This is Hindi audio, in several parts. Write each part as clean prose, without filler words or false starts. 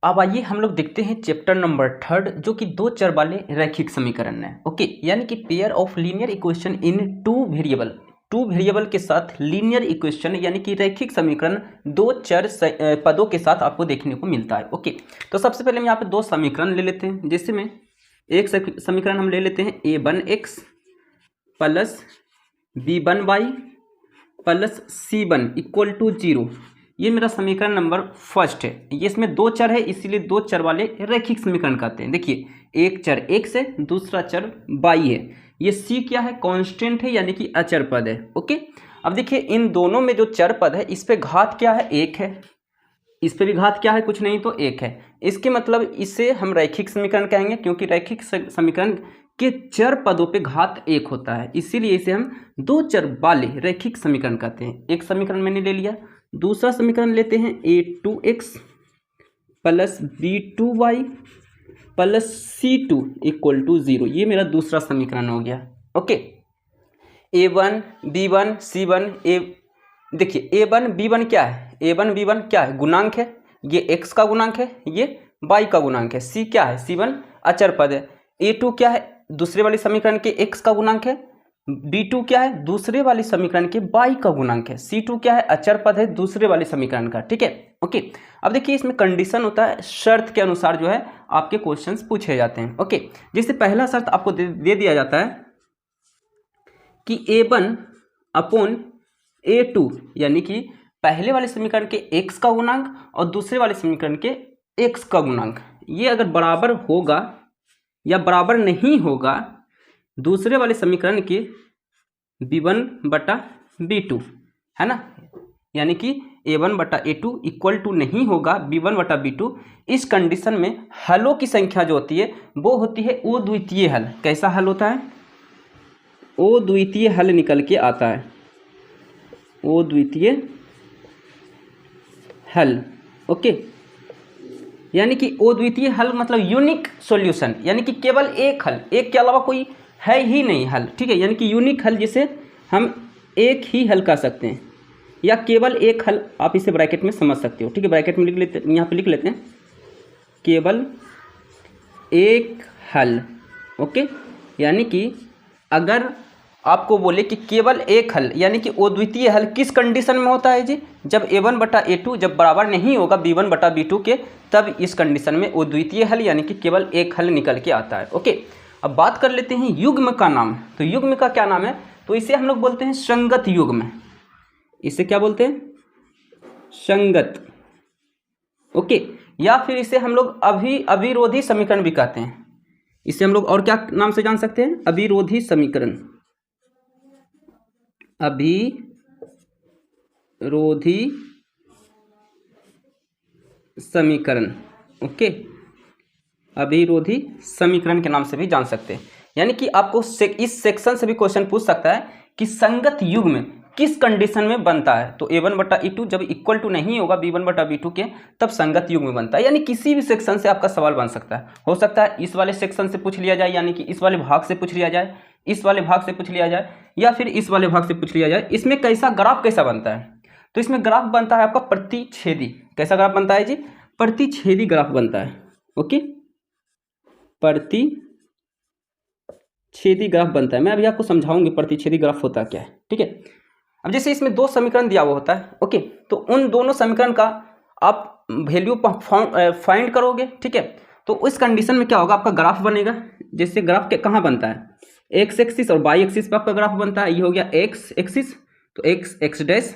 अब आइए हम लोग देखते हैं चैप्टर नंबर 3 जो कि दो चर वाले रैखिक समीकरण है। ओके, यानी कि pair of linear equation in two variable के साथ लीनियर इक्वेशन यानी कि रैखिक समीकरण दो चर पदों के साथ आपको देखने को मिलता है। ओके, तो सबसे पहले हम यहाँ पे दो समीकरण ले लेते हैं, जैसे में एक समीकरण हम ले लेते हैं a1x plus b1y plus c1 equal to 0। ये मेरा समीकरण नंबर फर्स्ट है। ये इसमें दो चर है, इसीलिए दो चर वाले रैखिक समीकरण कहते हैं। देखिए, एक चर x है, दूसरा चर y है। ये c क्या है? कांस्टेंट है, यानी कि अचर पद है। ओके, अब देखिए इन दोनों में जो चर पद है इस पे घात क्या है? 1 है। इस पे भी घात क्या है? कुछ नहीं तो 1 है। इसके मतलब इसे हम रैखिक समीकरण कहेंगे, क्योंकि रैखिक समीकरण के चर पदों पे घात 1 होता है, इसीलिए इसे हम दो चर वाले रैखिक समीकरण कहते हैं। एक समीकरण मैंने ले लिया। दूसरा समीकरण लेते हैं a2x plus b2y plus c2 equal to 0। ये मेरा दूसरा समीकरण हो गया। ओके, a1 b1 c1 देखिए a1 b1 क्या है? a1 b1 क्या है? गुणांक है। ये x का गुणांक है, ये y का गुणांक है। c क्या है? c1 अचर पद है। a2 क्या है? दूसरे वाले समीकरण के x का गुणांक है। b2 क्या है? दूसरे वाले समीकरण के y का गुणांक है। c2 क्या है? अचर पद है दूसरे वाले समीकरण का। ठीक है, ओके। अब देखिए इसमें कंडीशन होता है, शर्त के अनुसार जो है आपके क्वेश्चंस पूछे जाते हैं। ओके, जैसे पहला शर्त आपको दे दिया जाता है कि a1 अपॉन a2, यानी कि पहले वाले समीकरण के x का गुणांक और दूसरे वाले समीकरण के x का गुणांक, ये अगर बराबर होगा या बराबर नहीं होगा दूसरे वाले समीकरण के b1 बटा b2, है ना, यानी कि a1 बटा a2 इक्वल टू नहीं होगा b1 बटा b2। इस कंडीशन में हलों की संख्या जो होती है वो होती है अद्वितीय हल। कैसा हल होता है? अद्वितीय हल निकल के आता है, अद्वितीय हल। ओके, यानी कि अद्वितीय हल मतलब यूनिक सॉल्यूशन, यानी कि केवल एक हल, एक के अलावा कोई है ही नहीं हल। ठीक है, यानी कि यूनिक हल जिसे हम एक ही हल कह सकते हैं, या केवल एक हल, आप इसे ब्रैकेट में समझ सकते हो। ठीक है, ब्रैकेट में लिख लेते, यहाँ पे लिख लेते हैं केवल एक हल। ओके, यानी कि अगर आपको बोले कि केवल एक हल, यानी कि अद्वितीय हल किस कंडीशन में होता है जी? जब a1 बटा a2 जब बराबर नहीं होगा b1 बटा b2 के, तब इस कंडीशन में अद्वितीय हल यानी कि केवल एक हल निकल के आता है। ओके, अब बात कर लेते हैं युग्म का नाम। तो युग्म का क्या नाम है? तो इसे हम लोग बोलते हैं संगत युग्म। इसे क्या बोलते हैं? संगत। ओके, या फिर इसे हम लोग अविरोधी समीकरण भी कहते हैं। इसे हम लोग और क्या नाम से जान सकते हैं? अविरोधी समीकरण, अविरोधी समीकरण। ओके, अविरोधी समीकरण के नाम से भी जान सकते हैं। यानी कि आपको इस सेक्शन से भी क्वेश्चन पूछ सकता है कि संगत युग्म किस कंडीशन में बनता है। तो a1 बटा a2 जब इक्वल टू नहीं होगा b1 बटा b2 के, तब संगत युग्म बनता है। यानी किसी भी सेक्शन से आपका सवाल बन सकता है। हो सकता है इस वाले सेक्शन से पूछ लिया जाए, यानी कि इस वाले भाग से पूछ लिया जाए, इस वाले भाग से पूछ लिया जाए, या फिर इस वाले भाग से पूछ लिया जाए। इसमें कैसा ग्राफ कैसा बनता है? तो इसमें ग्राफ बनता है आपका प्रतिच्छेदी। कैसा ग्राफ बनता है जी? प्रतिच्छेदी ग्राफ बनता है। ओके, प्रतिच्छेदी ग्राफ बनता है। मैं अभी आपको समझाऊंगी प्रतिच्छेदी ग्राफ होता क्या है। ठीक है, अब जैसे इसमें दो समीकरण दिया हुआ होता है। ओके, तो उन दोनों समीकरण का आप वैल्यू फाइंड करोगे। ठीक है, तो उस कंडीशन में क्या होगा? आपका ग्राफ बनेगा। जैसे ग्राफ के कहाँ बनता है? एक्स एक्सिस और वाई एक्सिस पर आपका ग्राफ बनता है। ये हो गया एक्स एक्सिस, तो x x dash,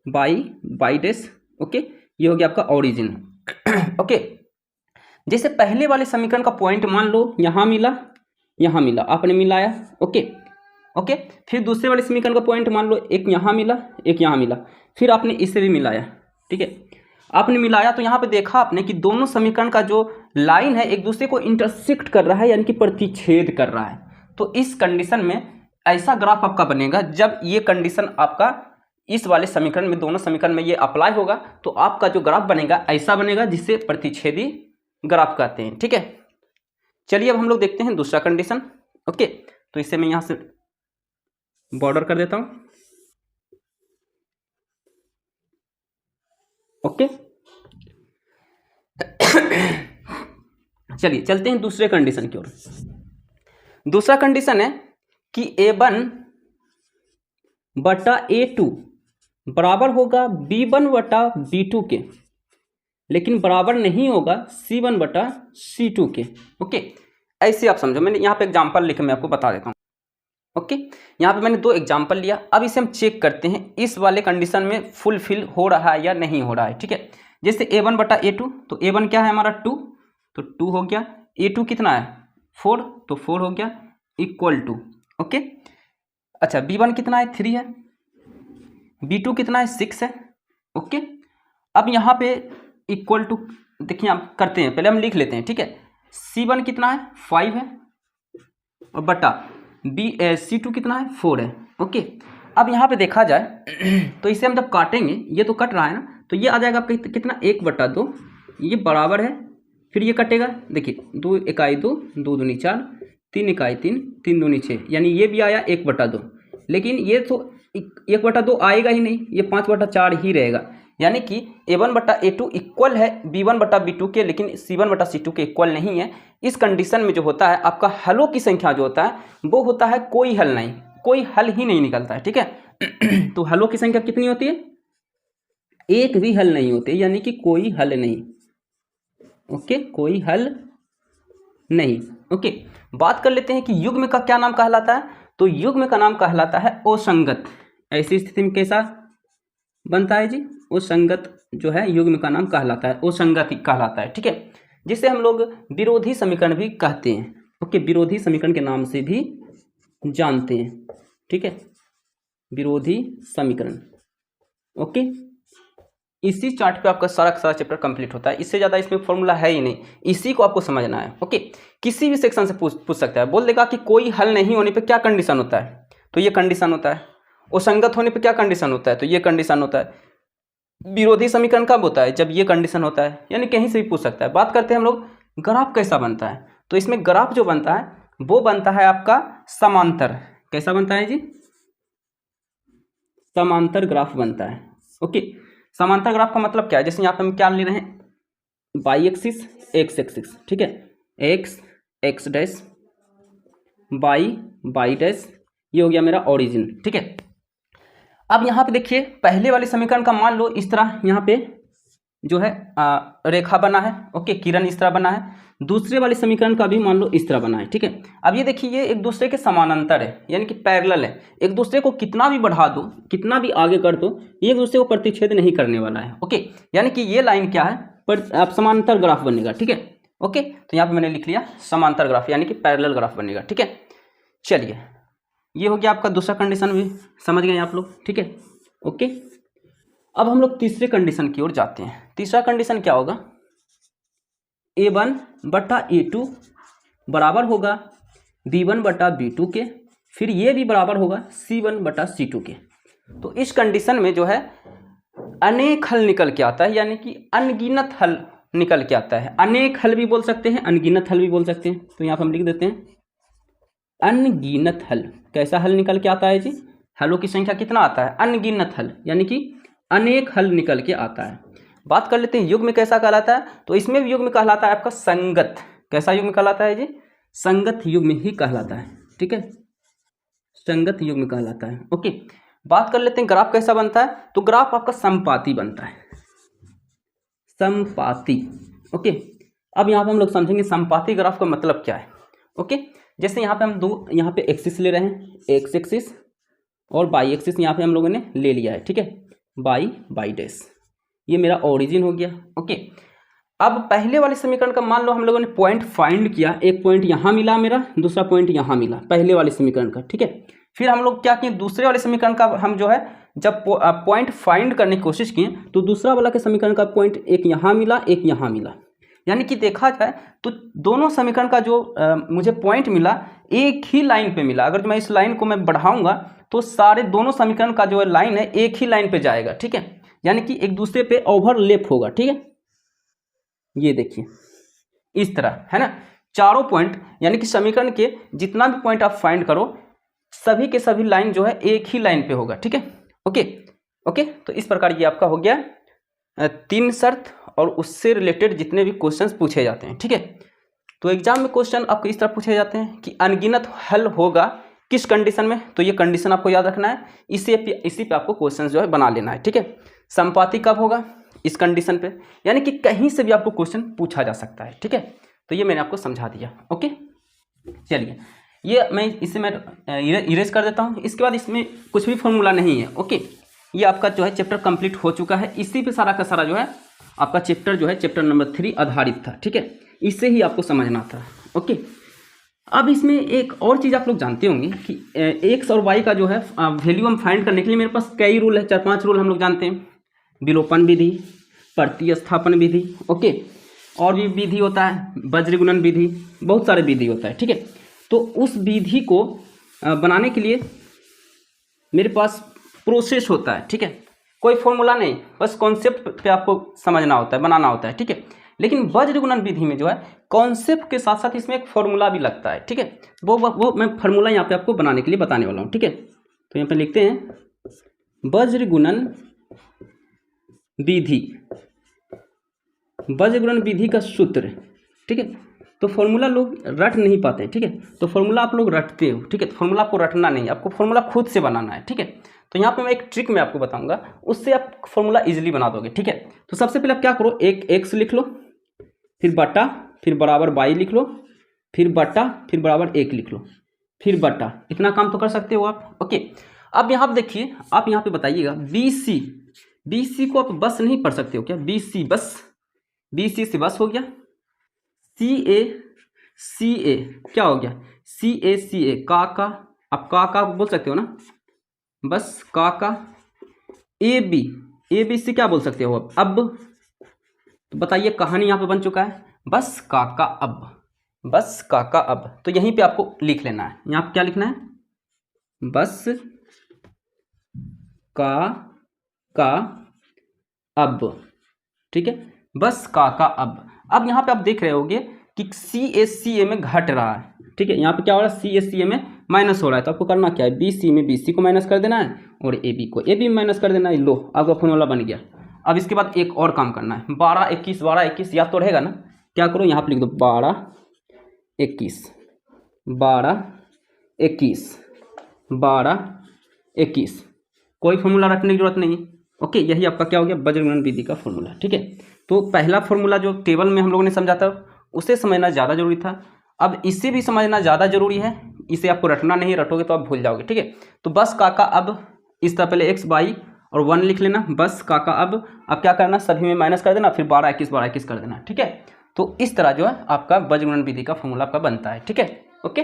y dash. Okay, ये हो गया आपका ओरिजिन। ओके, जैसे पहले वाले समीकरण का पॉइंट मान लो यहाँ मिला, यहाँ मिला, आपने मिलाया। ओके ओके, फिर दूसरे वाले समीकरण का पॉइंट मान लो एक यहाँ मिला, एक यहाँ मिला, फिर आपने इसे भी मिलाया। ठीक है, आपने मिलाया तो यहाँ पे देखा आपने कि दोनों समीकरण का जो लाइन है एक दूसरे को इंटरसेक्ट कर रहा है, यानी कि प्रतिच्छेद कर रहा है। तो इस कंडीशन में ऐसा ग्राफ आपका बनेगा। जब ये कंडीशन आपका इस वाले समीकरण में, दोनों समीकरण में ये अप्लाई होगा, तो आपका जो ग्राफ बनेगा ऐसा बनेगा, जिसे प्रतिच्छेदी ग्राफ कहते हैं। ठीक है, चलिए अब हम लोग देखते हैं दूसरा कंडीशन। ओके, तो इसे मैं यहाँ से बॉर्डर कर देता हूं। ओके, चलिए चलते हैं दूसरे कंडीशन की ओर। दूसरा कंडीशन है कि A1 बटा A2 बराबर होगा B1 बटा B2 के, लेकिन बराबर नहीं होगा C1 बटा C2 के। ओके, ऐसे आप समझो। मैंने यहाँ पे एग्जाम्पल लिख के मैं आपको बता देता हूँ। ओके, यहाँ पे मैंने 2 एग्जाम्पल लिया। अब इसे हम चेक करते हैं इस वाले कंडीशन में फुलफिल हो रहा है या नहीं हो रहा है। ठीक है, जैसे A1 बटा A2, तो A1 क्या है हमारा 2, तो 2 हो गया। A2 कितना है 4, तो 4 हो गया इक्वल टू। ओके, अच्छा B1 कितना है 3 है, B2 कितना है 6 है। ओके, अब यहाँ पे इक्वल टू देखिए आप करते हैं, पहले हम लिख लेते हैं। ठीक है, C1 कितना है 5 है और बटा C2 कितना है 4 है। ओके, अब यहाँ पे देखा जाए तो इसे हम जब काटेंगे, ये तो कट रहा है ना, तो ये आ जाएगा आपका कितना 1 बटा 2, ये बराबर है, फिर ये कटेगा। देखिए 2 इकाई 2, 2 दूनी 4, 3 इकाई 3, 3 दूनी 6, यानी ये भी आया 1 बटा 2। लेकिन ये तो 1 बटा 2 आएगा ही नहीं, ये 5 बटा 4 ही रहेगा। यानी कि A1 बटा A2 इक्वल है B1 बटा B2 के, लेकिन C1 बटा C2 के इक्वल नहीं है। इस कंडीशन में जो होता है आपका हलों की संख्या जो होता है वो होता है कोई हल नहीं, कोई हल ही नहीं निकलता है। ठीक है तो हलों की संख्या कितनी होती है, एक भी हल नहीं होते, यानी कि कोई हल नहीं। ओके, कोई हल नहीं। ओके, बात कर लेते हैं कि युग्म का क्या नाम कहलाता है। तो युग्म का नाम कहलाता है असंगत। ऐसी स्थिति में कैसा बनता है जी, असंगत जो है युग्म का नाम कहलाता है, असंगत कहलाता है। ठीक है, जिसे हम लोग विरोधी समीकरण भी कहते हैं। ओके, विरोधी समीकरण के नाम से भी जानते हैं। ठीक है, विरोधी समीकरण। ओके, इसी चार्ट पे आपका सारा का सारा चैप्टर कंप्लीट होता है। इससे ज़्यादा इसमें फॉर्मूला है ही नहीं, इसी को आपको समझना है। ओके, किसी भी सेक्शन से पूछ सकता है, बोल देगा कि कोई हल नहीं होने पे क्या कंडीशन होता है, तो ये कंडीशन होता है। असंगत होने पे क्या कंडीशन होता है, तो ये कंडीशन होता है। विरोधी समीकरण कब होता है, जब ये कंडीशन होता है, यानी कहीं से भी पूछ सकता है। बात करते हैं हम लोग ग्राफ कैसा बनता है। तो इसमें ग्राफ जो बनता है वो बनता है आपका समांतर। कैसा बनता है जी, समांतर ग्राफ बनता है। ओके, समांतर ग्राफ का मतलब क्या है, जैसे यहाँ पे हम क्या ले रहे हैं, वाई एक्सिस एक्स एक्सिस। ठीक है, x x dash, y y dash, ये हो गया मेरा ओरिजिन। ठीक है, अब यहाँ पे देखिए पहले वाले समीकरण का मान लो इस तरह यहाँ पे जो है रेखा बना है। ओके, किरण इस तरह बना है। दूसरे वाले समीकरण का भी मान लो इस तरह बना है। ठीक है, अब ये देखिए ये एक दूसरे के समानांतर है, यानी कि पैरेलल है। एक दूसरे को कितना भी बढ़ा दो, कितना भी आगे कर दो, ये एक दूसरे को प्रतिच्छेद नहीं करने वाला है। ओके, यानी कि ये लाइन क्या है, पर आप समांतर ग्राफ बनेगा। ठीक है, ओके, तो यहाँ पे मैंने लिख लिया समांतर ग्राफ, यानी कि पैरेलल ग्राफ बनेगा। ठीक है, चलिए ये हो गया आपका दूसरा कंडीशन, भी समझ गए आप लोग। ठीक है, ओके, अब हम लोग तीसरे कंडीशन की ओर जाते हैं। तीसरा कंडीशन क्या होगा, A1 बटा A2 बराबर होगा B1 बटा B2 के, फिर ये भी बराबर होगा C1 बटा C2 के। तो इस कंडीशन में जो है अनेक हल निकल के आता है, यानी कि अनगिनत हल निकल के आता है। अनेक हल भी बोल सकते हैं, अनगिनत हल भी बोल सकते हैं। तो यहाँ पर हम लिख देते हैं अनगिनत हल। कैसा हल निकल के आता है जी, हलों की संख्या कितना आता है, अनगिनत हल, यानी कि अनेक हल निकल के आता है। बात कर लेते हैं युग्म कैसा कहलाता है। तो इसमें भी युग्म कहलाता है आपका संगत। कैसा युग्म कहलाता है जी, संगत युग्म ही कहलाता है। ठीक है, संगत युग्म कहलाता है। ओके, बात कर लेते हैं ग्राफ कैसा बनता है। तो ग्राफ आपका समपाती बनता है, समपाती। ओके, अब यहाँ पे हम लोग समझेंगे समपाती ग्राफ का मतलब क्या है। ओके, जैसे यहाँ पे हम दो यहाँ पे एक्सिस ले रहे हैं, एक्स एक्सिस और बाई एक्सिस यहाँ पे हम लोगों ने ले लिया है। ठीक है, बाई बाई डैश, ये मेरा ओरिजिन हो गया। ओके, अब पहले वाले समीकरण का मान लो हम लोगों ने पॉइंट फाइंड किया, एक पॉइंट यहाँ मिला मेरा, दूसरा पॉइंट यहाँ मिला पहले वाले समीकरण का। ठीक है, फिर हम लोग क्या किए, दूसरे वाले समीकरण का हम जो है जब पॉइंट फाइंड करने की कोशिश किए तो दूसरा वाला के समीकरण का पॉइंट एक यहाँ मिला, एक यहाँ मिला। यानी कि देखा जाए तो दोनों समीकरण का जो मुझे पॉइंट मिला एक ही लाइन पे मिला। अगर मैं इस लाइन को मैं बढ़ाऊंगा तो सारे दोनों समीकरण का जो लाइन है एक ही लाइन पे जाएगा। ठीक है, यानी कि एक दूसरे पे ओवरलैप होगा। ठीक है, ये देखिए इस तरह है ना, चारों पॉइंट, यानी कि समीकरण के जितना भी पॉइंट आप फाइंड करो सभी के सभी लाइन जो है एक ही लाइन पे होगा। ठीक है, ओके ओके, तो इस प्रकार ये आपका हो गया 3 शर्त और उससे रिलेटेड जितने भी क्वेश्चंस पूछे जाते हैं। ठीक है, तो एग्जाम में क्वेश्चन आपको इस तरह पूछे जाते हैं कि अनगिनत हल होगा किस कंडीशन में, तो ये कंडीशन आपको याद रखना है, इसी पे आपको क्वेश्चन जो है बना लेना है, ठीक है। संपाति कब होगा, इस कंडीशन पे, यानी कि कहीं से भी आपको क्वेश्चन पूछा जा सकता है, ठीक है। तो ये मैंने आपको समझा दिया, ओके। चलिए ये मैं इरेज कर देता हूँ। इसके बाद इसमें कुछ भी फॉर्मूला नहीं है, ओके। ये आपका जो है चैप्टर कंप्लीट हो चुका है, इसी पे सारा का सारा जो है आपका चैप्टर जो है चैप्टर नंबर 3 आधारित था, ठीक है। इससे ही आपको समझना था, ओके। अब इसमें एक और चीज़ आप लोग जानते होंगे कि एक्स और वाई का जो है वैल्यू हम फाइंड करने के लिए मेरे पास कई रूल है, 4-5 रूल हम लोग जानते हैं। विलोपन विधि, प्रतिस्थापन विधि, ओके, और भी विधि होता है, वज्रगुणन विधि, बहुत सारे विधि होता है, ठीक है। तो उस विधि को बनाने के लिए मेरे पास प्रोसेस होता है, ठीक है। कोई फॉर्मूला नहीं, बस कॉन्सेप्ट पे आपको समझना होता है, बनाना होता है, ठीक है। लेकिन वज्रगुणन विधि में जो है कॉन्सेप्ट के साथ साथ इसमें एक फॉर्मूला भी लगता है, ठीक है। वो मैं फॉर्मूला यहाँ पे आपको बनाने के लिए बताने वाला हूँ, ठीक है। तो यहाँ पे लिखते हैं वज्रगुणन विधि, वज्रगुणन विधि का सूत्र, ठीक है। तो फॉर्मूला लोग रट नहीं पाते, ठीक है। तो फॉर्मूला आप लोग रटते हो, ठीक है। फॉर्मूला आपको रटना नहीं, आपको फॉर्मूला खुद से बनाना है, ठीक है। तो यहाँ पे मैं एक ट्रिक में आपको बताऊंगा, उससे आप फॉर्मूला इजीली बना दोगे, ठीक है। तो सबसे पहले आप क्या करो, एक एक्स लिख लो, फिर बटा, फिर बराबर वाई लिख लो, फिर बटा, फिर बराबर 1 लिख लो, फिर बटा। इतना काम तो कर सकते हो आप, ओके। अब यहाँ पे देखिए, आप यहाँ पे बताइएगा बी सी को आप बस नहीं पढ़ सकते हो क्या, बी सी बस, बी सी से बस हो गया, सी ए क्या हो गया, सी ए का, आप का बोल सकते हो ना, बस का, ए बी से क्या बोल सकते हो अब। तो बताइए, कहानी यहाँ पे बन चुका है, बस का अब, बस का अब। तो यहीं पे आपको लिख लेना है, यहाँ पे क्या लिखना है, बस का अब, ठीक है, बस का अब। अब यहाँ पे आप देख रहे होगे कि सी ए में घट रहा है, ठीक है। यहाँ पे क्या हो रहा है, सी ए में माइनस हो रहा है, तो आपको करना क्या है, बी सी में बी सी को माइनस कर देना है और ए बी को ए बी में माइनस कर देना है। लो, आपका फॉर्मूला बन गया। अब इसके बाद एक और काम करना है, 12-21 याद तो रहेगा ना, क्या करो यहाँ पे लिख दो 12-21, 12-21, कोई फॉर्मूला रखने की जरूरत नहीं, ओके। यही आपका क्या हो गया, वज्रगुणन विधि का फॉर्मूला, ठीक है। तो पहला फॉर्मूला जो टेबल में हम लोगों ने समझा था उसे समझना ज़्यादा जरूरी था, अब इसे भी समझना ज़्यादा जरूरी है। इसे आपको रटना नहीं, रटोगे तो आप भूल जाओगे, ठीक है। तो बस का अब, इस तरह पहले एक्स वाई और 1 लिख लेना, बस का अब क्या करना, सभी में माइनस कर देना, फिर 12-21 कर देना, ठीक है। तो इस तरह जो है आपका वज्रगुणन विधि का फॉर्मूला आपका बनता है, ठीक है, ओके।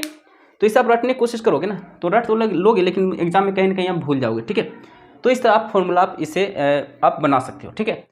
तो इसे आप रटने की कोशिश करोगे ना, तो रट तो लोगे, लेकिन एग्जाम में कहीं ना कहीं आप भूल जाओगे, ठीक है। तो इस तरह आप फॉर्मूला आप इसे आप बना सकते हो, ठीक है।